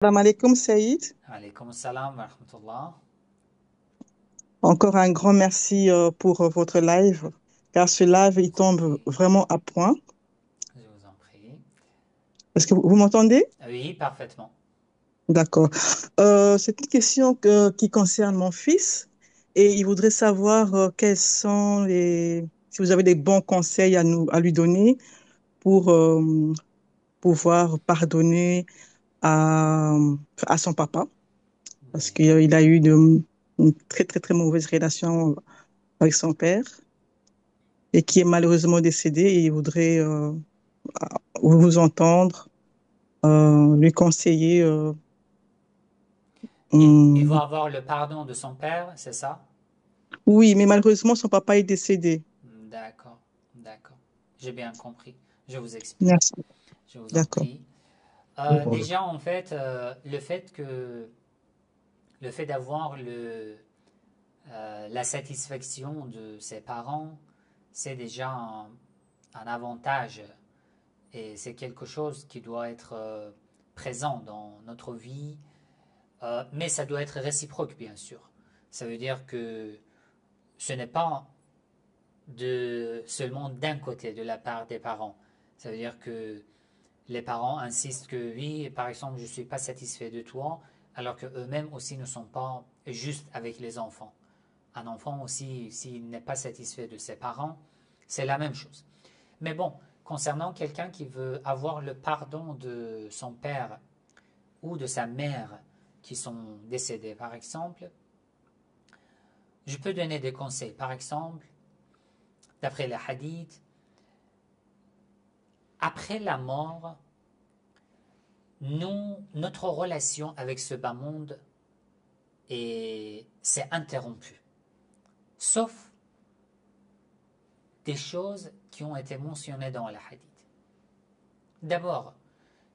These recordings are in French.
Salam alaikum Saïd. Alaykoum salam wa rahmatullah. Encore un grand merci pour votre live, car ce live, Je il vous en tombe prie. vraiment à point. Je vous en prie. Est-ce que vous m'entendez? Oui, parfaitement. D'accord. C'est une question qui concerne mon fils et il voudrait savoir quels sont si vous avez des bons conseils à lui donner pour pouvoir pardonner à, à son papa, parce Oui. qu'il a eu une très, très, très mauvaise relation avec son père et qui est malheureusement décédé et il voudrait vous entendre, lui conseiller. Il Hum, va avoir le pardon de son père, c'est ça? oui, mais malheureusement, son papa est décédé. D'accord, d'accord. J'ai bien compris. Je vous explique. Merci. Je vous en D'accord. prie. Déjà, en fait, le fait d'avoir la satisfaction de ses parents, c'est déjà un avantage et c'est quelque chose qui doit être présent dans notre vie. Mais ça doit être réciproque, bien sûr. Ça veut dire que ce n'est pas seulement d'un côté, de la part des parents. Ça veut dire que les parents insistent que oui, par exemple, je ne suis pas satisfait de toi, alors qu'eux-mêmes aussi ne sont pas justes avec les enfants. Un enfant aussi, s'il n'est pas satisfait de ses parents, c'est la même chose. Mais bon, concernant quelqu'un qui veut avoir le pardon de son père ou de sa mère qui sont décédés, par exemple, je peux donner des conseils. Par exemple, d'après les hadiths, après la mort, notre relation avec ce bas monde s'est interrompue. Sauf des choses qui ont été mentionnées dans la hadith. D'abord,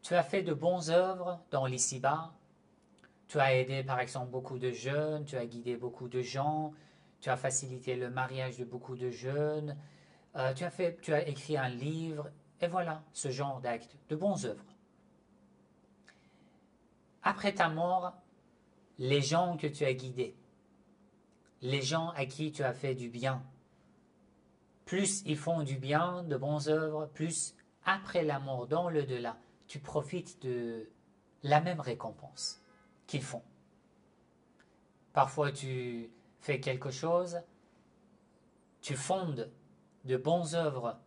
tu as fait de bonnes œuvres dans l'ici-bas. Tu as aidé par exemple beaucoup de jeunes, tu as guidé beaucoup de gens, tu as facilité le mariage de beaucoup de jeunes, tu as écrit un livre, et voilà, ce genre d'actes, de bonnes œuvres. Après ta mort, les gens que tu as guidés, les gens à qui tu as fait du bien, plus ils font du bien, de bonnes œuvres, plus après la mort, dans le delà, tu profites de la même récompense qu'ils font. Parfois tu fais quelque chose, tu fondes de bonnes œuvres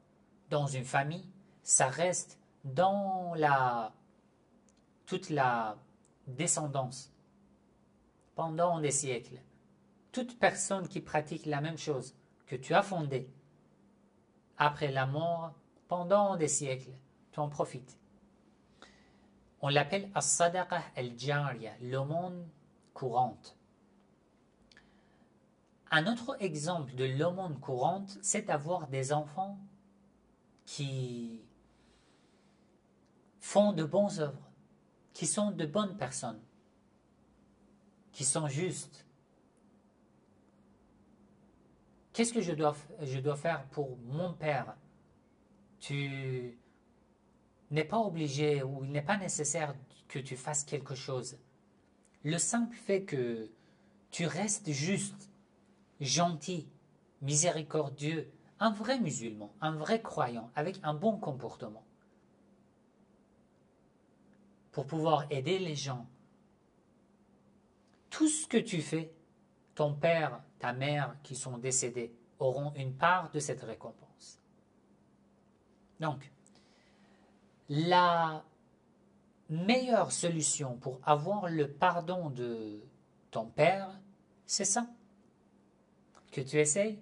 dans une famille, ça reste dans toute la descendance pendant des siècles. Toute personne qui pratique la même chose que tu as fondée après la mort, pendant des siècles, tu en profites. On l'appelle as-sadaqa al-jariya, l'aumône courante. Un autre exemple de l'aumône courante, c'est d'avoir des enfants qui font de bonnes œuvres, qui sont de bonnes personnes, qui sont justes. Qu'est-ce que je dois faire pour mon père? Tu n'es pas obligé ou il n'est pas nécessaire que tu fasses quelque chose. Le simple fait que tu restes juste, gentil, miséricordieux, un vrai musulman, un vrai croyant, avec un bon comportement, pour pouvoir aider les gens. Tout ce que tu fais, ton père, ta mère qui sont décédés auront une part de cette récompense. Donc, la meilleure solution pour avoir le pardon de ton père, c'est ça, que tu essayes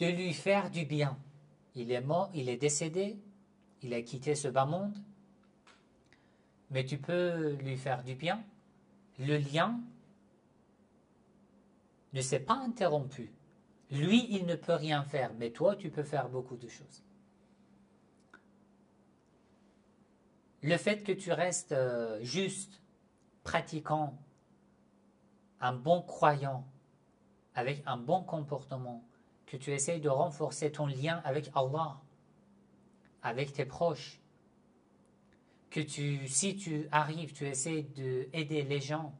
de lui faire du bien. Il est mort, il est décédé, il a quitté ce bas monde, mais tu peux lui faire du bien. Le lien ne s'est pas interrompu. Lui, il ne peut rien faire, mais toi, tu peux faire beaucoup de choses. Le fait que tu restes juste, pratiquant, un bon croyant, avec un bon comportement, que tu essayes de renforcer ton lien avec Allah, avec tes proches, si tu arrives, tu essaies d'aider les gens,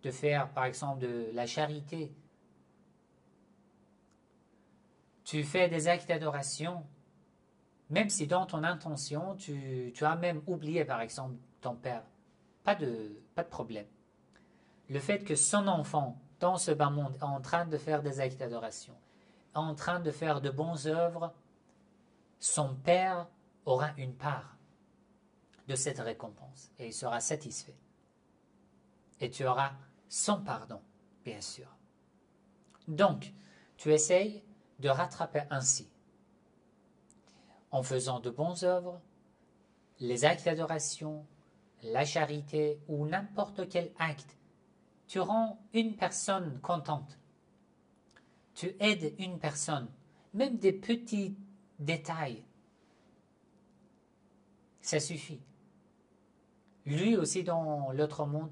de faire par exemple de la charité, tu fais des actes d'adoration, même si dans ton intention, tu as même oublié par exemple ton père, pas de problème. Le fait que son enfant, dans ce bas monde, est en train de faire des actes d'adoration, en train de faire de bonnes œuvres, son père aura une part de cette récompense et il sera satisfait. Et tu auras son pardon, bien sûr. Donc, tu essayes de rattraper ainsi, en faisant de bonnes œuvres, les actes d'adoration, la charité ou n'importe quel acte. Tu rends une personne contente. Tu aides une personne. Même des petits détails. Ça suffit. Lui aussi, dans l'autre monde,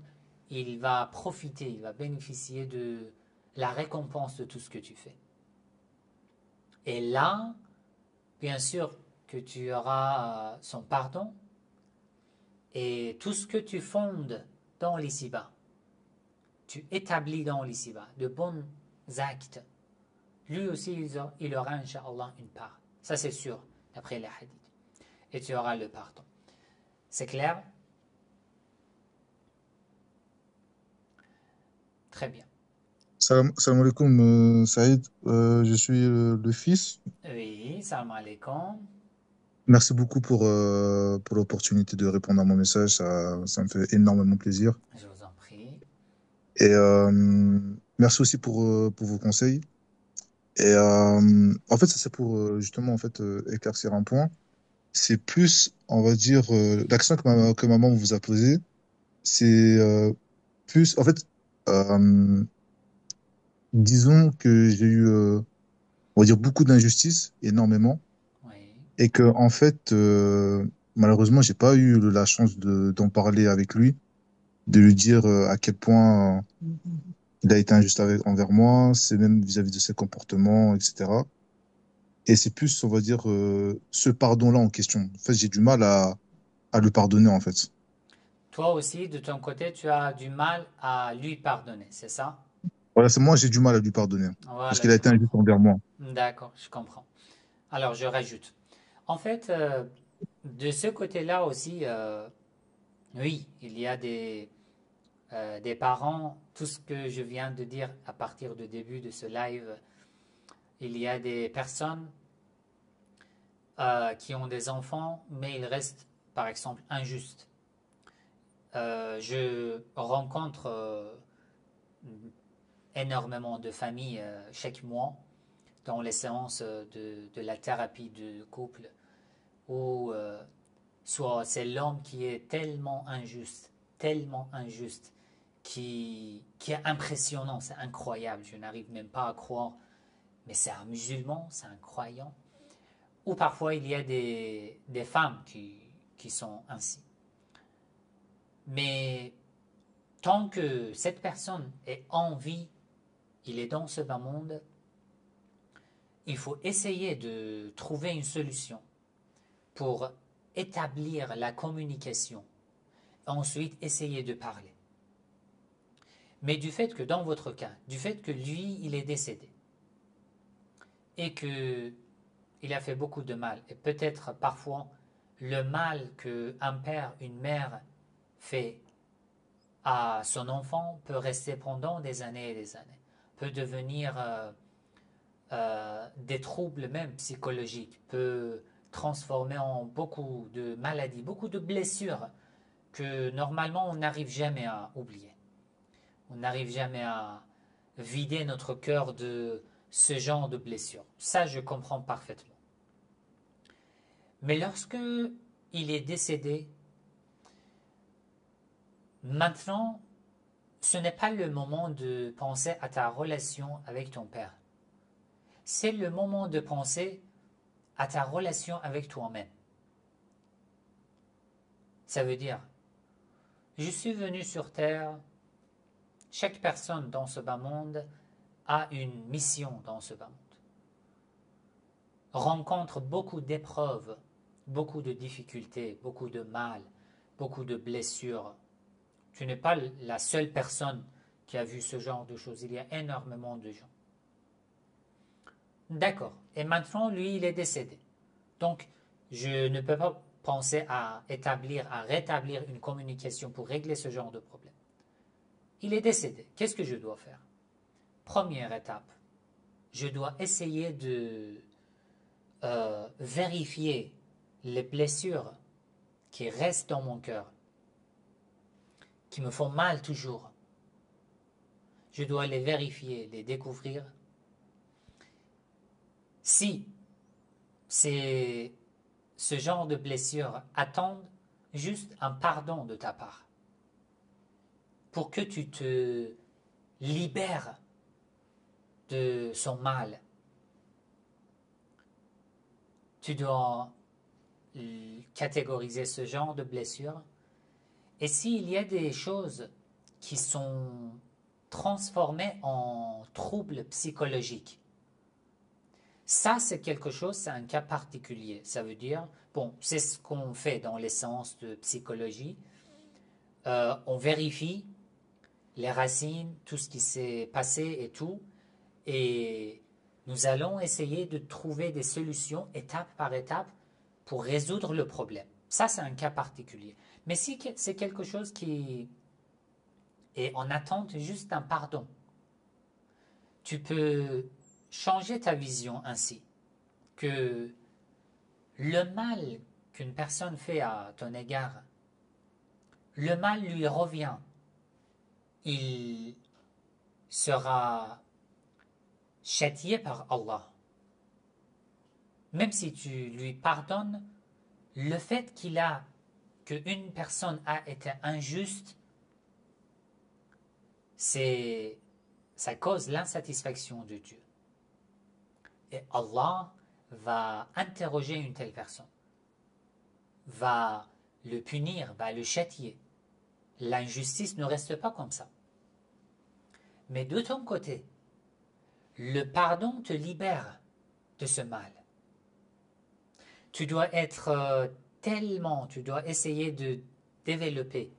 il va profiter, il va bénéficier de la récompense de tout ce que tu fais. Et là, bien sûr que tu auras son pardon et tout ce que tu fondes dans l'ici-bas, tu établis dans l'ici-bas de bons actes. Lui aussi, il aura, Inch'Allah, une part. Ça, c'est sûr, d'après les hadiths. Et tu auras le pardon. C'est clair? Très bien. Salam alaikum, Saïd. Je suis le fils. Oui, salam alaikum. Merci beaucoup pour l'opportunité de répondre à mon message. Ça me fait énormément plaisir. Je vous en prie. Et merci aussi pour vos conseils. Et en fait, ça c'est pour justement en fait éclaircir un point. C'est plus, on va dire, l'accent que maman vous a posé. C'est plus, en fait, euh, disons que j'ai eu, on va dire, beaucoup d'injustices, énormément. Oui. Et que en fait malheureusement j'ai pas eu la chance de d'en parler avec lui, de lui dire à quel point il a été injuste envers moi, c'est même vis-à-vis de ses comportements, etc. Et c'est plus, on va dire, ce pardon-là en question. En fait, j'ai du mal à le pardonner, en fait. Toi aussi, de ton côté, tu as du mal à lui pardonner, c'est ça? Voilà, c'est moi, j'ai du mal à lui pardonner. Parce Voilà, qu'il a je été injuste comprends. envers moi. D'accord, je comprends. Alors, je rajoute. En fait, de ce côté-là aussi, oui, il y a des parents, tout ce que je viens de dire à partir du début de ce live, il y a des personnes qui ont des enfants, mais ils restent, par exemple, injustes. Je rencontre énormément de familles chaque mois dans les séances de la thérapie de couple où soit c'est l'homme qui est tellement injuste, qui est impressionnant, c'est incroyable, je n'arrive même pas à croire, mais c'est un musulman, c'est un croyant. Ou parfois il y a des femmes qui sont ainsi. Mais tant que cette personne est en vie, il est dans ce bas monde, il faut essayer de trouver une solution pour établir la communication. Ensuite, essayer de parler. Mais du fait que dans votre cas, du fait que lui, il est décédé et que il a fait beaucoup de mal, et peut-être parfois le mal qu'un père, une mère fait à son enfant peut rester pendant des années et des années, peut devenir des troubles même psychologiques, peut transformer en beaucoup de maladies, beaucoup de blessures que normalement on n'arrive jamais à oublier. On n'arrive jamais à vider notre cœur de ce genre de blessures. Ça, je comprends parfaitement. Mais lorsque il est décédé, maintenant, ce n'est pas le moment de penser à ta relation avec ton père. C'est le moment de penser à ta relation avec toi-même. Ça veut dire, je suis venu sur terre, chaque personne dans ce bas monde a une mission dans ce bas monde. Rencontre beaucoup d'épreuves, beaucoup de difficultés, beaucoup de mal, beaucoup de blessures. Tu n'es pas la seule personne qui a vu ce genre de choses. Il y a énormément de gens. D'accord. Et maintenant, lui, il est décédé. Donc, je ne peux pas penser à rétablir une communication pour régler ce genre de problème. Il est décédé. Qu'est-ce que je dois faire? Première étape, je dois essayer de vérifier les blessures qui restent dans mon cœur, qui me font mal toujours. Je dois les vérifier, les découvrir. Si ce genre de blessures attendent juste un pardon de ta part, pour que tu te libères de son mal, tu dois catégoriser ce genre de blessures. Et s'il y a des choses qui sont transformées en troubles psychologiques, ça c'est quelque chose, c'est un cas particulier. Ça veut dire, bon, c'est ce qu'on fait dans les séances de psychologie. On vérifie les racines, tout ce qui s'est passé et tout, et nous allons essayer de trouver des solutions étape par étape pour résoudre le problème. Ça, c'est un cas particulier. Mais si c'est quelque chose qui est en attente juste d'un pardon, tu peux changer ta vision ainsi, que le mal qu'une personne fait à ton égard, le mal lui revient. Il sera châtié par Allah. Même si tu lui pardonnes, le fait qu'une personne a été injuste, ça cause l'insatisfaction de Dieu. Et Allah va interroger une telle personne, va le punir, va le châtier. L'injustice ne reste pas comme ça. Mais de ton côté, le pardon te libère de ce mal. Tu dois tu dois essayer de développer,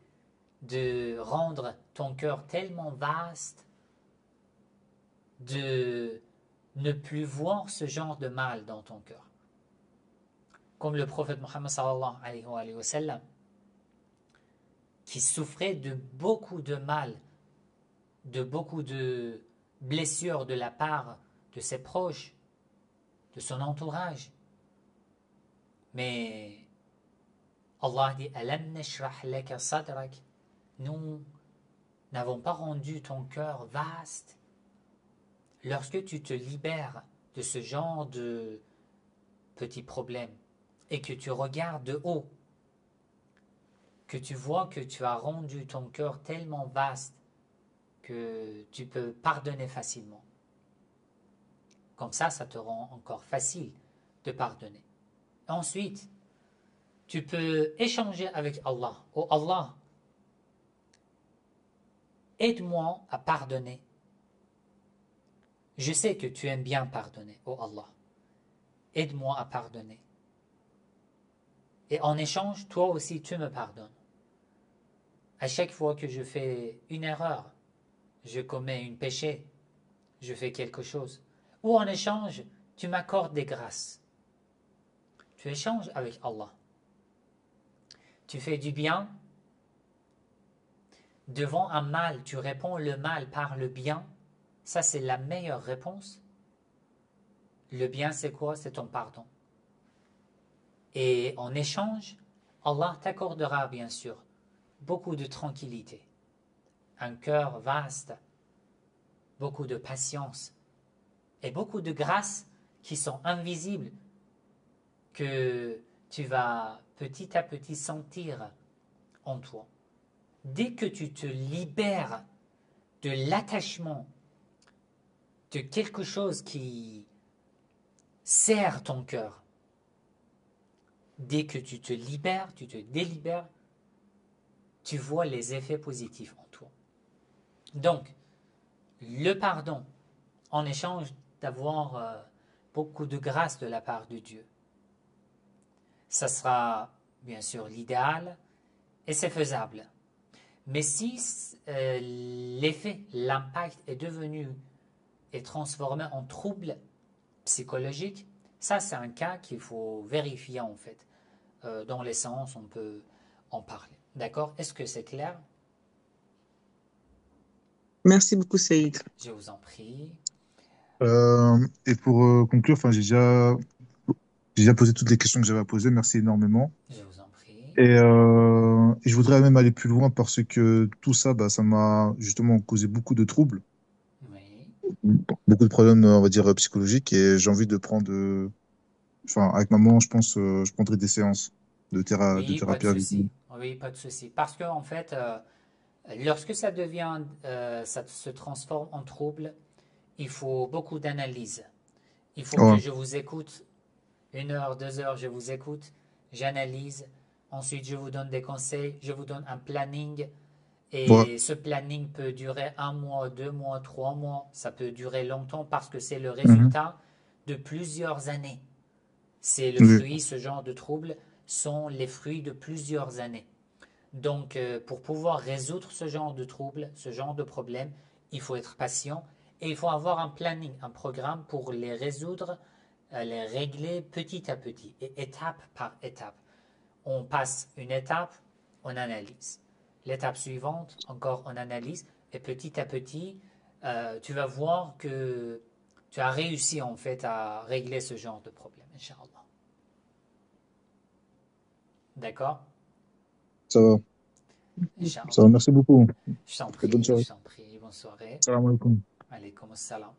de rendre ton cœur tellement vaste, de ne plus voir ce genre de mal dans ton cœur. Comme le prophète Mohammed sallallahu alayhi wa sallam, qui souffrait de beaucoup de mal, de beaucoup de blessures de la part de ses proches, de son entourage. Mais Allah dit Alam nashrah laka sadrak. Nous n'avons pas rendu ton cœur vaste. Lorsque tu te libères de ce genre de petits problèmes et que tu regardes de haut, que tu vois que tu as rendu ton cœur tellement vaste que tu peux pardonner facilement. Comme ça te rend encore facile de pardonner. Ensuite, tu peux échanger avec Allah. Oh Allah, aide-moi à pardonner. Je sais que tu aimes bien pardonner. Oh Allah, aide-moi à pardonner. Et en échange, toi aussi, tu me pardonnes. À chaque fois que je fais une erreur, je commets un péché, je fais quelque chose, ou en échange, tu m'accordes des grâces. Tu échanges avec Allah. Tu fais du bien. Devant un mal, tu réponds le mal par le bien. Ça, c'est la meilleure réponse. Le bien, c'est quoi? C'est ton pardon. Et en échange, Allah t'accordera bien sûr beaucoup de tranquillité, un cœur vaste, beaucoup de patience et beaucoup de grâces qui sont invisibles, que tu vas petit à petit sentir en toi. Dès que tu te libères de l'attachement de quelque chose qui serre ton cœur, dès que tu te libères, tu te délibères, tu vois les effets positifs en toi. Donc, le pardon, en échange d'avoir beaucoup de grâce de la part de Dieu, ça sera bien sûr l'idéal, et c'est faisable. Mais si l'effet, l'impact est devenu et transformé en trouble psychologique, ça c'est un cas qu'il faut vérifier en fait. Dans les séances, on peut en parler. D'accord? Est-ce que c'est clair? Merci beaucoup, Saïd. Je vous en prie. Et pour conclure, enfin, j'ai déjà posé toutes les questions que j'avais à poser. Merci énormément. Je vous en prie. Et je voudrais même aller plus loin parce que tout ça, bah, ça m'a justement causé beaucoup de troubles, Oui. beaucoup de problèmes, on va dire, psychologiques. Et j'ai envie de prendre, enfin, avec maman, je pense, je prendrai des séances de Oui, pas de thérapie avec lui. souci. Oui, pas de souci. Parce que en fait, lorsque ça devient, ça se transforme en trouble, il faut beaucoup d'analyse. Il faut que Ouais. je vous écoute 1 heure, 2 heures, je vous écoute, j'analyse. Ensuite, je vous donne des conseils, je vous donne un planning. Ouais. Et ce planning peut durer 1 mois, 2 mois, 3 mois. Ça peut durer longtemps parce que c'est le Mhm. résultat de plusieurs années. C'est le Oui. fruit, ce genre de troubles sont les fruits de plusieurs années. Donc, pour pouvoir résoudre ce genre de troubles, ce genre de problèmes, il faut être patient et il faut avoir un planning, un programme pour les résoudre, les régler petit à petit et étape par étape. On passe une étape, on analyse. L'étape suivante, encore on analyse et petit à petit, tu vas voir que tu as réussi en fait à régler ce genre de problème, Inch'Allah. D'accord? Ça va. Ça va. Inch'Allah. Merci beaucoup. Je t'en Et bonne prie, soirée. je t'en prie. Bonne soirée. Salam alaikum. Alaykoum assalam.